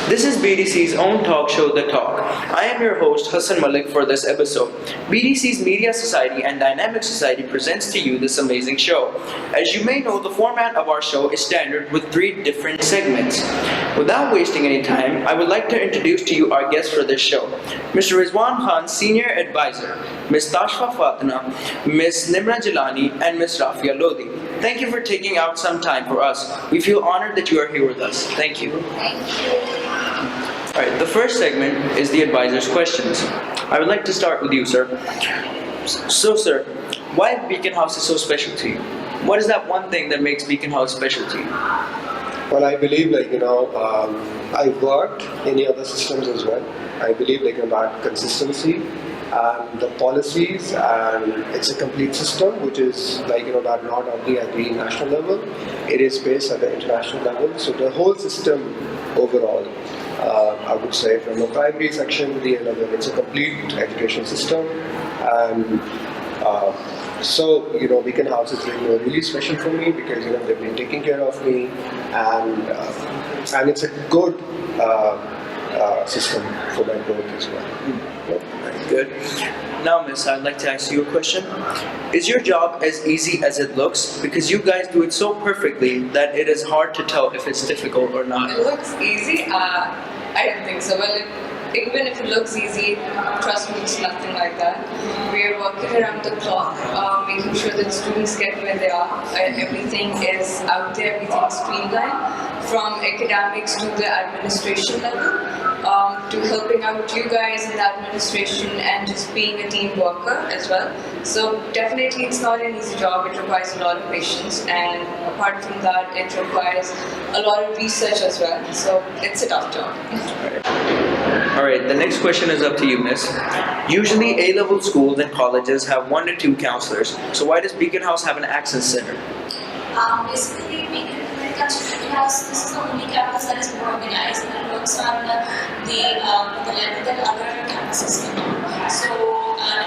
This is BDC's own talk show, The Talk. I am your host, Hassan Malik, for this episode. BDC's Media Society and Dynamic Society presents to you this amazing show. As you may know, the format of our show is standard with 3 different segments. Without wasting any time, I would like to introduce to you our guests for this show. Mr. Rizwan Khan, Senior Advisor, Ms. Tashfa Fatna, Ms. Nimra Jilani, and Ms. Rafia Lodi. Thank you for taking out some time for us. We feel honored that you are here with us. Thank you. Thank you. Alright, the first segment is the advisor's questions. I would like to start with you, sir. So, sir, why Beaconhouse is so special to you? What is that one thing that makes Beaconhouse special to you? Well, I believe, I've worked in the other systems as well. I believe, that consistency and the policies, and it's a complete system which is, that not only at the national level, it is based at the international level. So the whole system overall, I would say, from the primary section to the A level, it's a complete education system. And Beaconhouse is really special for me because they've been taking care of me, and it's a good system for my growth as well. Very good. Now, Miss, I'd like to ask you a question. Is your job as easy as it looks? Because you guys do it so perfectly that it is hard to tell if it's difficult or not. It looks easy? I don't think so. Well, even if it looks easy, trust me, it's nothing like that. We're working around the clock, making sure that students get where they are. Everything is out there, everything is streamlined, from academics to the administration level. To helping out you guys in the administration and just being a team worker as well. So definitely it's not an easy job, it requires a lot of patience, and apart from that it requires a lot of research as well. So it's a tough job. Alright, the next question is up to you, Miss. Usually A-level schools and colleges have 1 to 2 counselors, so why does Beaconhouse have an access center? Basically, when it comes to Beaconhouse, this is the only campus that is more organized and it works on the level that other campuses can do. So,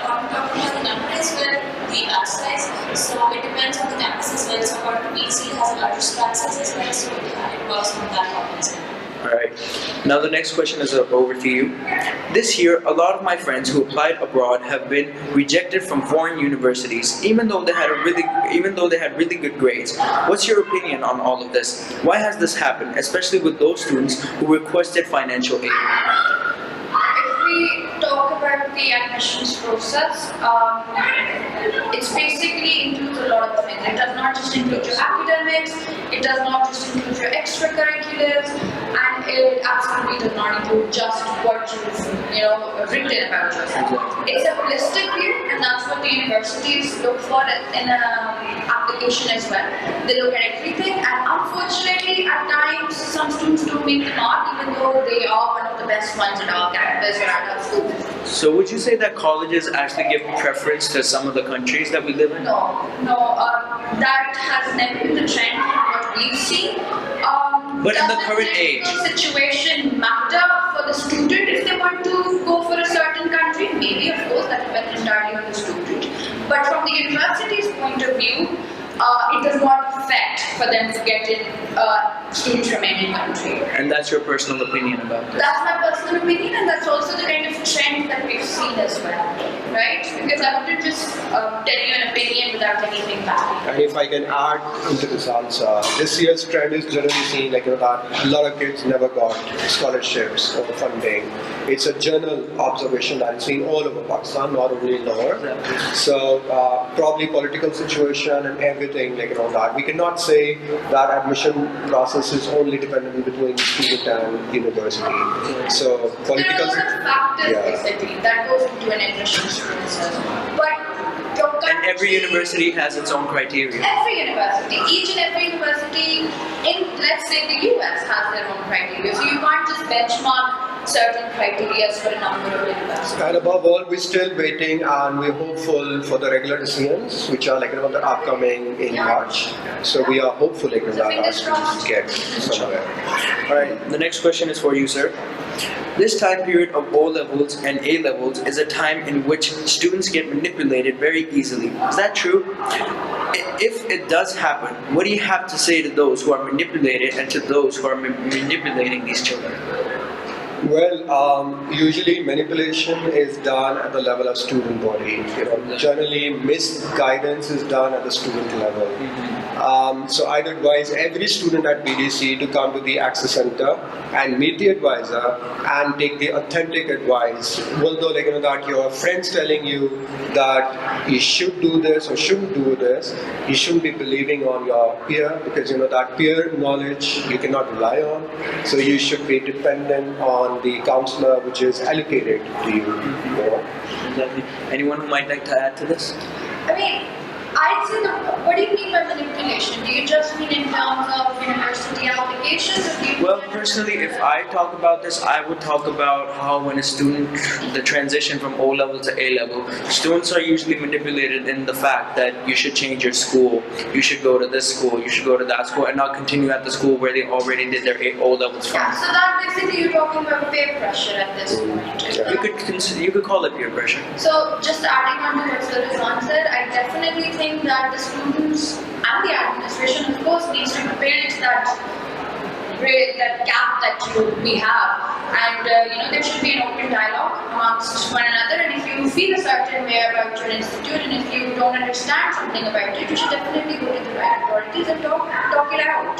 according to the number as well, the class size, so it depends on the campus as well. So, according to BC, it has a larger class size as well, so it works on that campus. Alright, now the next question is over to you. This year, a lot of my friends who applied abroad have been rejected from foreign universities, even though they had really good grades. What's your opinion on all of this? Why has this happened, especially with those students who requested financial aid? If we talk about the admissions process, it's basically includes a lot of things. It does not just include your academics, it does not just include your extracurriculars, and it absolutely does not include just what you've written about yourself. It's a holistic view, and that's what the universities look for in an application as well. They look at everything, and unfortunately, at times, some students don't make the mark, even though they are one of the best ones in our campus or at our school. So would you say that colleges actually give preference to some of the countries that we live in? No, that has never been the trend from what we've seen. But in the current age, does the situation matter for the student if they want to go for a certain country? Maybe, of course, that depends entirely on the student. But from the university's point of view, it does not affect for them to get in students from any country. and that's your personal opinion about this? That's my personal opinion, and that's also the kind of trend that we've seen as well, right? Because I wouldn't just tell you an opinion without anything back. And if I can add into this answer, this year's trend is generally seen that a lot of kids never got scholarships or funding. It's a general observation that is seen all over Pakistan, not only in Lahore. So probably political situation and everything that. We cannot say that admission process is only dependent between student and university. So political. There are a lot of factors basically that goes into an admissions process. But your And every university has its own criteria. Every university, each and every university in, let's say, the US has their own criteria. So you can't just benchmark certain criteria for a number of universities. And above all, we're still waiting and we're hopeful for the regular decisions, which are the upcoming in March. So we are hopeful that our students get somewhere. Alright, the next question is for you, sir. This time period of O levels and A levels is a time in which students get manipulated very easily. Is that true? If it does happen, what do you have to say to those who are manipulated and to those who are manipulating these children? Well, usually manipulation is done at the level of student body. Generally misguidance is done at the student level. So I'd advise every student at BDC to come to the Access Center and meet the advisor and take the authentic advice. Although that your friends telling you that you should do this or shouldn't do this, you shouldn't be believing on your peer, because that peer knowledge you cannot rely on. So you should be dependent on the counselor which is allocated to you. Exactly. Anyone who might like to add to this? I mean, I'd say what do you mean by manipulation? Do you just mean in terms of university applications, or do you Well, personally, if I talk about this, I would talk about how when a student, the transition from O level to A level, students are usually manipulated in the fact that you should change your school, you should go to this school, you should go to that school, and not continue at the school where they already did their O levels from. Yeah, so that basically you're talking about peer pressure at this point. You could call it peer pressure. So just adding on to what Sullivan said, I definitely think that the students and the administration, of course, needs to build that gap that we have, and there should be an open dialogue amongst one another. And if you feel a certain way about your institute, and if you don't understand something about it, you should definitely go to the right authorities and talk it out.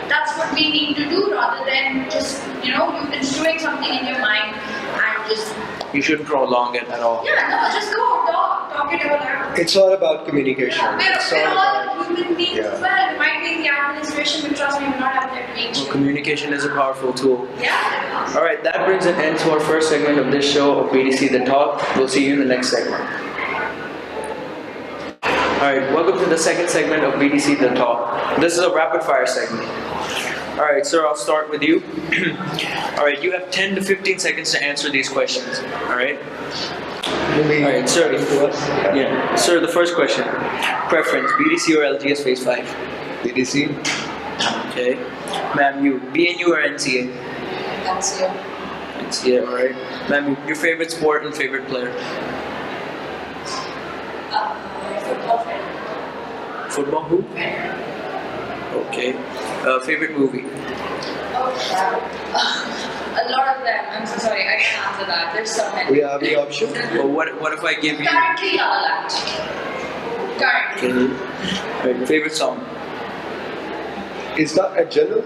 That's what we need to do, rather than just you instilling something in your mind and just. You shouldn't prolong it at all. Yeah, no, just go talk it all out. It's all about communication. We're all human beings as well. It might be the administration, but trust me, we're not out there to reach. Well, communication is a powerful tool. Yeah. All right, that brings an end to our first segment of this show of BDC The Talk. We'll see you in the next segment. All right, welcome to the second segment of BDC The Talk. This is a rapid fire segment. All right, sir, I'll start with you. All right, you have 10 to 15 seconds to answer these questions. All right? Maybe All right, sir. to us. Yeah, sir, the first question. Preference, BDC or LGS Phase 5? BDC. Okay. Ma'am, you, BNU or NCA? That's you. NCA, all right. Ma'am, your favorite sport and favorite player? Football fan. Football who? Okay. Favorite movie? A lot of them. I'm so sorry, I can't answer that. There's so many. We have the option. Well, what if I give you... Currently, La La Land. Currently. Okay. Right, favorite song? Is that a general?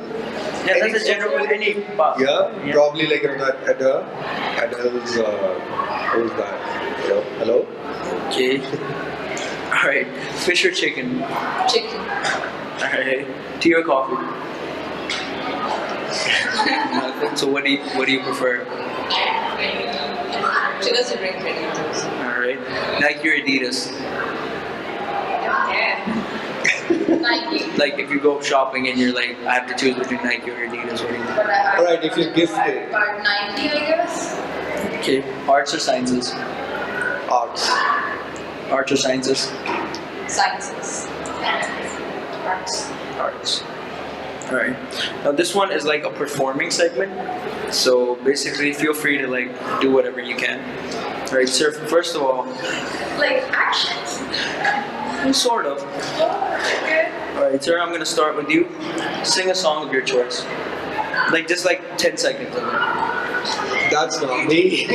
Yeah, that's a general with any bar. Yeah, probably like that Adele's, who's that? Hello? Okay. Alright, fish or chicken? Chicken. Alright, tea or coffee? Nothing. So what do you prefer? She doesn't drink any of those. Alright, Nike or Adidas? Yeah. Nike. Like if you go shopping and you're like, I have to choose between Nike or Adidas, what do you think? But I Alright, if you gift it. But Nike, I guess. Okay, arts or sciences? Arts. Arts or sciences? Sciences. Arts. Arts. Alright. Now this one is like a performing segment. So basically feel free to like do whatever you can. Alright, sir, first of all, Like actions. sort of. Okay. Alright, sir, I'm gonna start with you. Sing a song of your choice. Like just like 10 seconds of it. That's not me.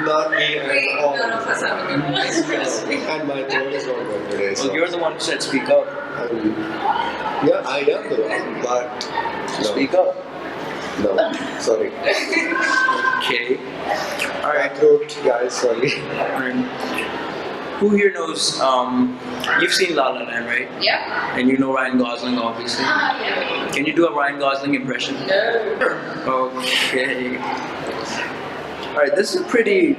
Not me Wait, at all. none of us have a good one. And my throat is not good today. Well, So. you're the one who said speak up. Yeah, I am the one, but no. Speak up. No, sorry. Okay. My Alright. throat, guys, sorry. Who here knows, you've seen La La Land, right? Yeah. And you know Ryan Gosling, obviously. Yeah. Can you do a Ryan Gosling impression? No. Okay. Alright, this is pretty...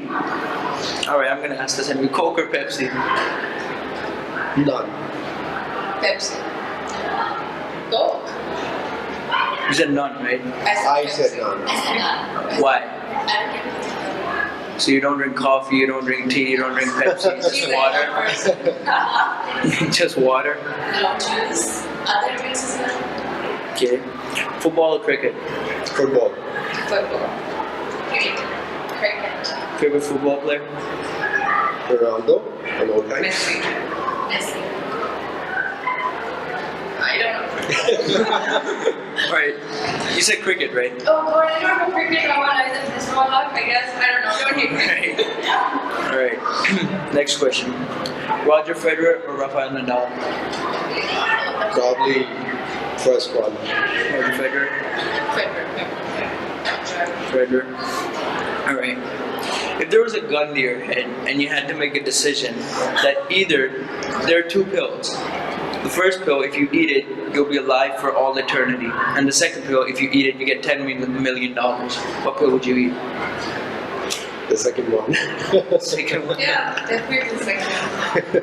Alright, I'm gonna ask this anyway. Coke or Pepsi? None. Pepsi. Coke. You said none, right? I said none. Why? I don't drink Pepsi. So you don't drink coffee, you don't drink tea, you don't drink Pepsi, just She's water? person. Just water? No juice. Other drinks as well. Okay. Football or cricket? Football. Football. Cricket. Favorite football player? Ronaldo and all time. Messi. Messi. I don't know. Right. You said cricket, right? Oh god, I don't know cricket how well I did this one luck, I guess. I don't know. Don't hate me. Alright. Next question. Roger Federer or Rafael Nadal? Probably first one. Roger Federer. Federer. Alright. If there was a gun to your head and you had to make a decision that either there are two pills. The first pill, if you eat it, you'll be alive for all eternity. And the second pill, if you eat it, you get $10 million. What pill would you eat? The second one. Second one. Yeah, definitely second.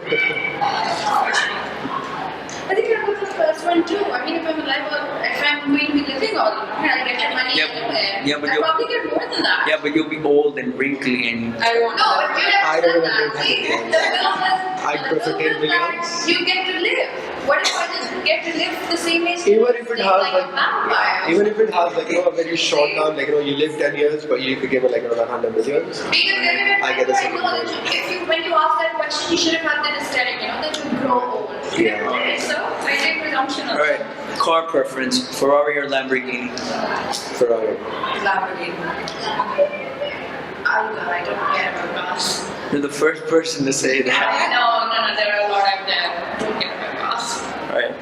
I think I would the first one too. I mean, if I'm alive or if I'm going to be living all the time, I get that money Yep. anywhere. Yeah, but I'll you'll- probably get more than that. Yeah, but you'll be old and wrinkly and I want No, but you I never don't said want that. to See, do the that. bill has I'd the prefer bill 10 is that millions. you get to live. What if I just get to live the same age? Even if it has like like, a vampire? even if it has like a very short term, like you live 10 years, but you could give it like another 100 millions. Because then I get a I second know that one. if you, when you ask that question, you should have had the aesthetic, that you grow old. Yeah. So, I take presumption of Alright, car preference, Ferrari or Lamborghini? Ferrari. Lamborghini. I don't care about cars. You're the first person to say that. No, there are a lot out there. Don't care about cars. Right.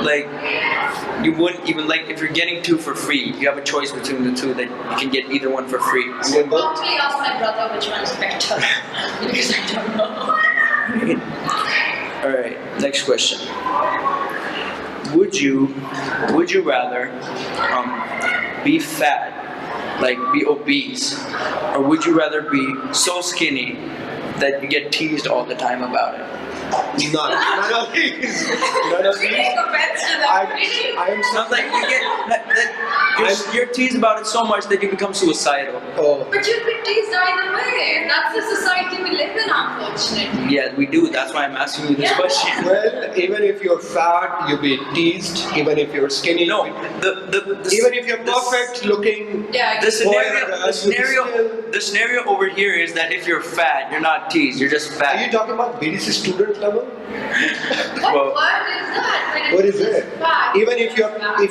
Like, you wouldn't even, like, if you're getting two for free, you have a choice between the two that you can get either one for free. And then both. Probably ask my brother which one's better. Because I don't know. Alright, next question. Would you rather be fat, like be obese, or would you rather be so skinny that you get teased all the time about it? None of these. None of We these. take offense to that. Really? I am so. Sounds like you get you're teased about it so much that you become suicidal. Oh. But you'll be teased either way. That's the society we live in, unfortunately. Yeah, we do. That's why I'm asking you this Yeah. question. Well, even if you're fat, you'll be teased. Even if you're skinny, No, even if you're perfect looking, Yeah, The Boy, the scenario over here is that if you're fat, you're not teased. You're just are fat. you talking about BDC student level? What Well- word is that? What is it? Fat. Even if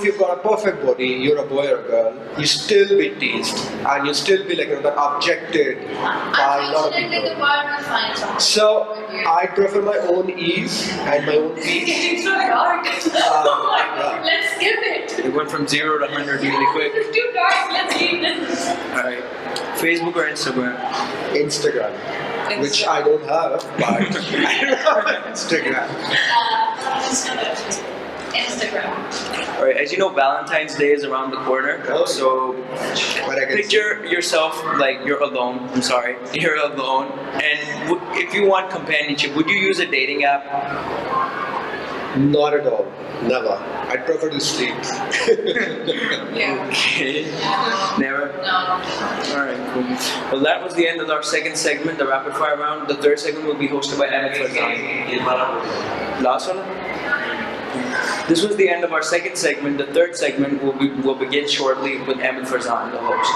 you've got a perfect body, you're a boy or a girl, you still be teased and you still be like objected by a lot of Unfortunately, the people. world will find something. So I prefer my own ease and my own It's peace. getting so dark. yeah. Let's skip it. It went from 0 to 100 really quick. It's too dark. Let's leave this. Alright. Facebook or Instagram? Instagram, which I don't have, but I do have Instagram. Instagram. Alright, as you know, Valentine's Day is around the corner. Oh. So But I can picture yourself like you're alone. I'm sorry. You're alone. And if you want companionship, would you use a dating app? not at all. Never. I'd prefer to sleep. Yeah. Okay. Never? No. Alright, cool. Well, that was the end of our second segment, the rapid fire round. The third segment will be hosted by Amit Farzan. Last one? This was the end of our second segment. The third segment will begin shortly with Amit Farzan, the host.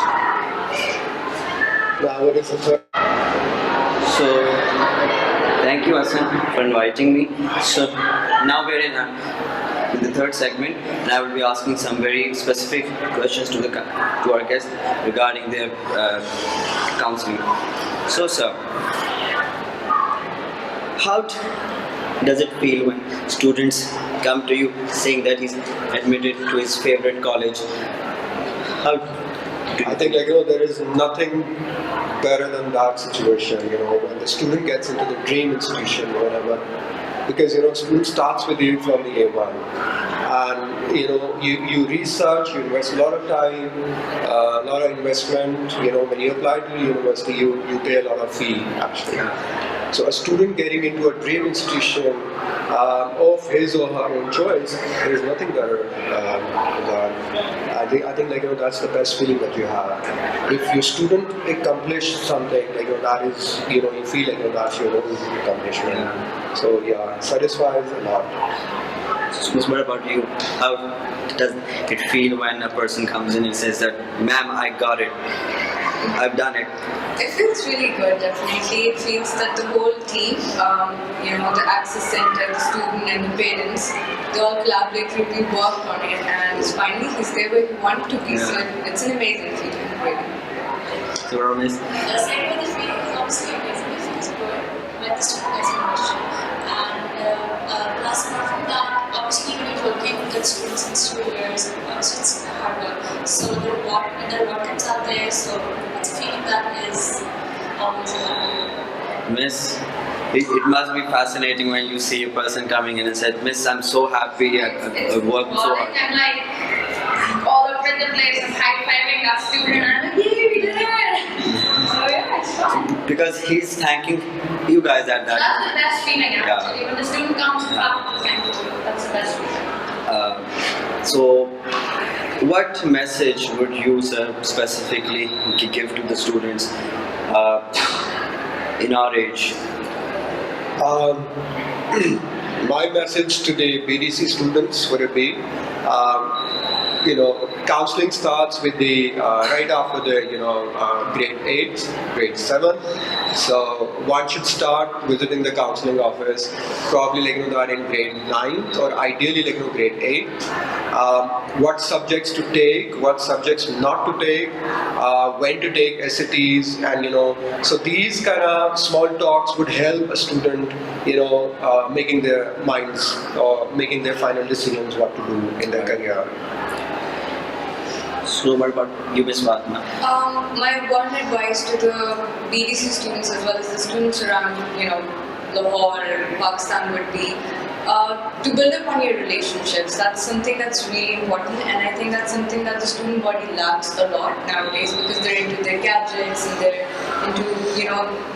Now, what is the third? So, thank you, Hassan, for inviting me. So, now we're in the third segment, and I will be asking some very specific questions to our guests regarding their counseling. So, sir, how does it feel when students come to you saying that he's admitted to his favorite college? How do I think there is nothing better than that situation, when the student gets into the dream institution or whatever. Because school starts with you from the A1, and you research, you invest a lot of time, a lot of investment. When you apply to the university, you pay a lot of fee actually. So a student getting into a dream institution of his or her own choice, there is nothing better than that. I think that's the best feeling that you have. If your student accomplished something, that is, you feel that's your own accomplishment. So yeah, it satisfies a lot. So, what about you? How does it feel when a person comes in and says that, ma'am, I got it, I've done it? It feels really good, definitely. It feels that the whole team, the access center, the student and the parents, they all collaboratively worked on it, and finally he's there where he wanted to be. So it's an amazing feeling, really. So, Ramesh, The second the feeling is obviously amazing. It feels good when the student gets an question. And plus, apart from that, obviously when you're working with students in students, obviously it's hard work. So the rewards are there. So it's a feeling that is always there. Miss, it must be fascinating when you see a person coming in and said, Miss, I'm so happy, I worked so hard. I'm like all over the place. I'm high-fiving that student and I'm like, yay, we did it! So yeah, it's fun. Because he's thanking you guys at that. That's the best feeling Yeah. actually. When the student comes up, thank you. That's the best feeling. So, what message would you, sir, specifically give to the students in our age? Um, my message to the BDC students would be, counseling starts with the right after the grade 8, grade 7. So one should start visiting the counseling office, probably they're in grade 9 or ideally grade 8. What subjects to take, what subjects not to take, when to take SATs, and so these kind of small talks would help a student, making their minds or making their final decisions what to do in their career. So, what about you, Miss Fatma? My one advice to the BDC students as well as the students around, Lahore, Pakistan would be to build upon your relationships. That's something that's really important, and I think that's something that the student body lacks a lot nowadays because they're into their gadgets and they're into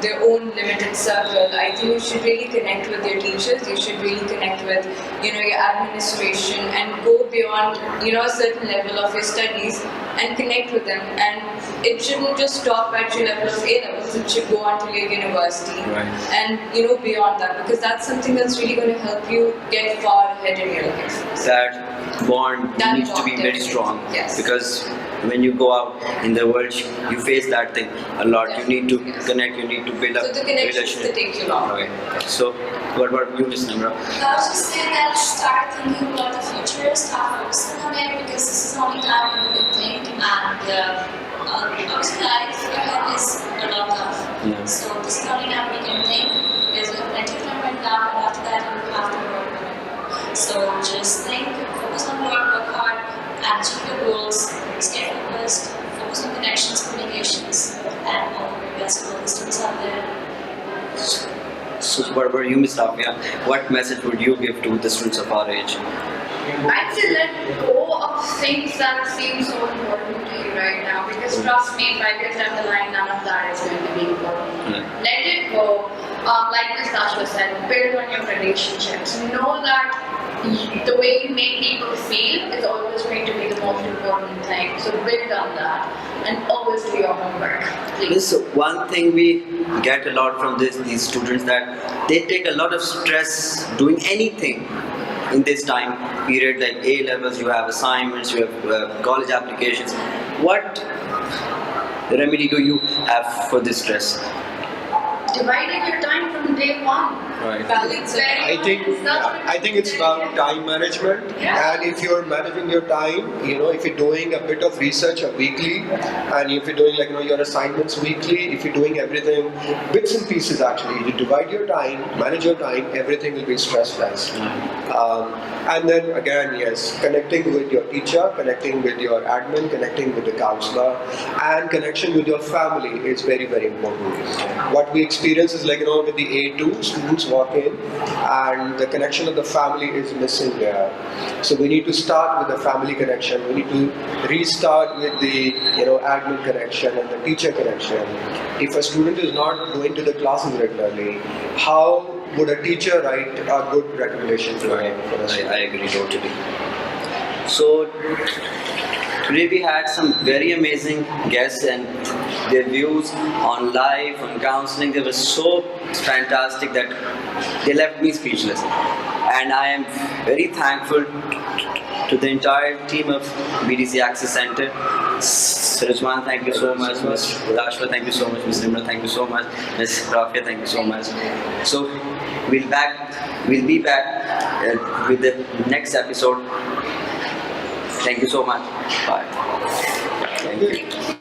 their own limited circle. I think you should really connect with your teachers. You should really connect with your administration and go beyond a certain level of your studies and connect with them. And it shouldn't just stop at your level of A levels. It should go on to your university and beyond that, because that's something that's really going to help you get far ahead in your life. That bond That needs to bond, be very definitely. strong. Yes. Because when you go out in the world, you face that thing a lot. You need to Yes. connect, you need to build up So the connections relationship. that take you long. Right. So, what about you, Miss Namra? I was just saying that start thinking about the future, start focusing on it, because this is the only time when you can think, and obviously life ahead is a lot tough. Yeah. So this is the only time we can think, because we have plenty of time right now, and after that you have to work on it. So just think, focus on work hard, and achieve your goals, stay focused, focus on connections, communications, and all the very best for all the students out there. So, what about you, Miss Tafia? What message would you give to the students of our age? I'd say let go of things that seem so important to you right now, because trust me, 5 years down the line, none of that is going to be important. Let it go. Like Ms. Tasha said, build on your relationships. Know that the way you make people feel is always going to be the most important thing. So build on that and always do your homework. Please. This one thing we get a lot from these students, that they take a lot of stress doing anything in this time period, like A levels, you have assignments, you have college applications. What remedy do you have for this stress? Dividing your time from day one. Right. Balance it. I think it's about time management, and if you're managing your time, if you're doing a bit of research weekly, and if you're doing your assignments weekly, if you're doing everything bits and pieces, actually, you divide your time, manage your time, everything will be stress less. And then again, yes, connecting with your teacher, connecting with your admin, connecting with the counselor, and connection with your family is very, very important. What we experience is with the A2 students walk in and the connection of the family is missing there. So we need to start with the family connection. We need to restart with the admin connection and the teacher connection. If a student is not going to the classes regularly, how would a teacher write a good recommendation for him? I agree totally. So today we had some very amazing guests, and their views on life, on counseling, they were so fantastic that they left me speechless. and I am very thankful to the entire team of BDC Access Center. Rajman, thank you so much. Ms. Rashwa, thank you so much. Ms. Simra, thank you so much. Ms. Rafia, thank you so much. So we'll be back with the next episode. Thank you so much. Bye. Thank you.